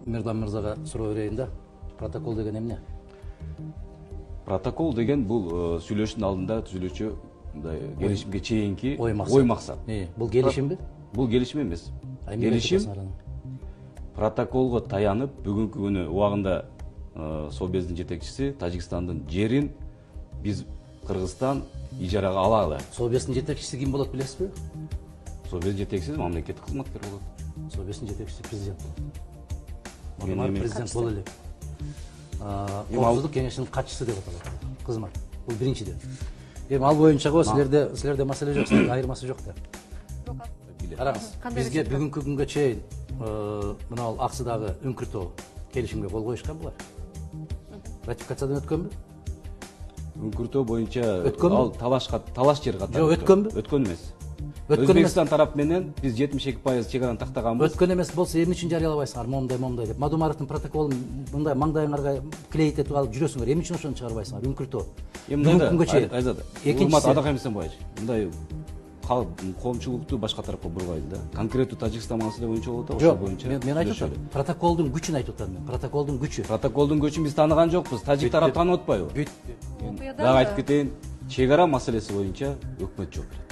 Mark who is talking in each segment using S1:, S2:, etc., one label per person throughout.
S1: Мирдан мырзага суроо берейин да. Протокол деген эмне?
S2: Протокол деген бул сүйлөшүүнүн алдында түзүлүүчү келишимге чейинки ой максат.
S1: Бул келишимби?
S2: Бул келишим эмес. Келишим протоколго таянып бүгүнкү күнү убагында Совбездин жетекчиси Тажикстандын жерин биз Кыргызстан ижарага алалы.
S1: Совбездин жетекчиси ким болот билесизби?
S2: Совбездин жетекчиси мамлекеттик кызматкер болот.
S1: Совбездин жетекчиси президент болот.
S2: Мен
S1: Президент боло элек. Коопсуздук кеңешинин катчысы деп аталат. Кызмат. Бул биринчиден. Эми ал боюнча силерде маселе жок, силерде айырмасы жок да. Караңыз, бизге бүгүнкү күнгө чейин мына Аксыдагы үңкүртөө келишимге кол коюшкан булар. Ратификациядан өткөнбү?
S2: Үңкүртөө боюнча ал талаш жер катары.
S1: Жок, өткөнбү?
S2: Өткөн эмес. Өзбекстан тарап менен биз 72% чегараны тактаганбыз.
S1: Өткөн эмес болсо эмне үчүн жарыялабайсыңар? Момундай деп. Мадумаровдун протоколун мындай маңдайыңарга клейт этип алып жүрөсүңөр. Эмне үчүн ошону чыгарбайсыңар? Үңкүртөө.
S2: Бүгүнкү күнгө чейин. Урмат Адакемсен боюнча. Мындай коомчулукту башка тарапка бурбайды да. Конкреттүү Тажикстан маселе боюнча болот, ошол боюнча.
S1: Мен айтып атам. Протоколдун күчүн айтып атам мен. Протоколдун күчү.
S2: Протоколдун күчүн биз тааныган жокпуз. Тажик тарап таанып атпайбы? Дагы айтып кетейин, чегара маселеси боюнча өкмөт жооп берет.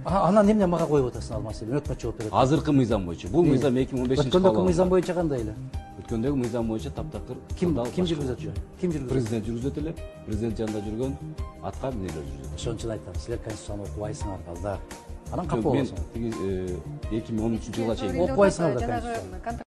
S1: Анан эмне мага коюп атасың ал маселени? Өкмөт жооп берет.
S2: Азыркы мыйзам боюнча. Бул мыйзам 2015-жылы.
S1: Өткөндөгү мыйзам боюнча кандай эле?
S2: Өткөндөгү мыйзам боюнча таптакыр
S1: ким жүргүзөт жөн? Ким жүргүзөт?
S2: Президент жүргүзөт эле. Президент жанында жүргөн атка эмнелер жүргүзөт.
S1: Ошон үчүн айтам, силер конституцияны окубайсыңар да. Анан капа болосуңар.
S2: 2013-жылга чейин
S1: окубайсыңар да конституцияны.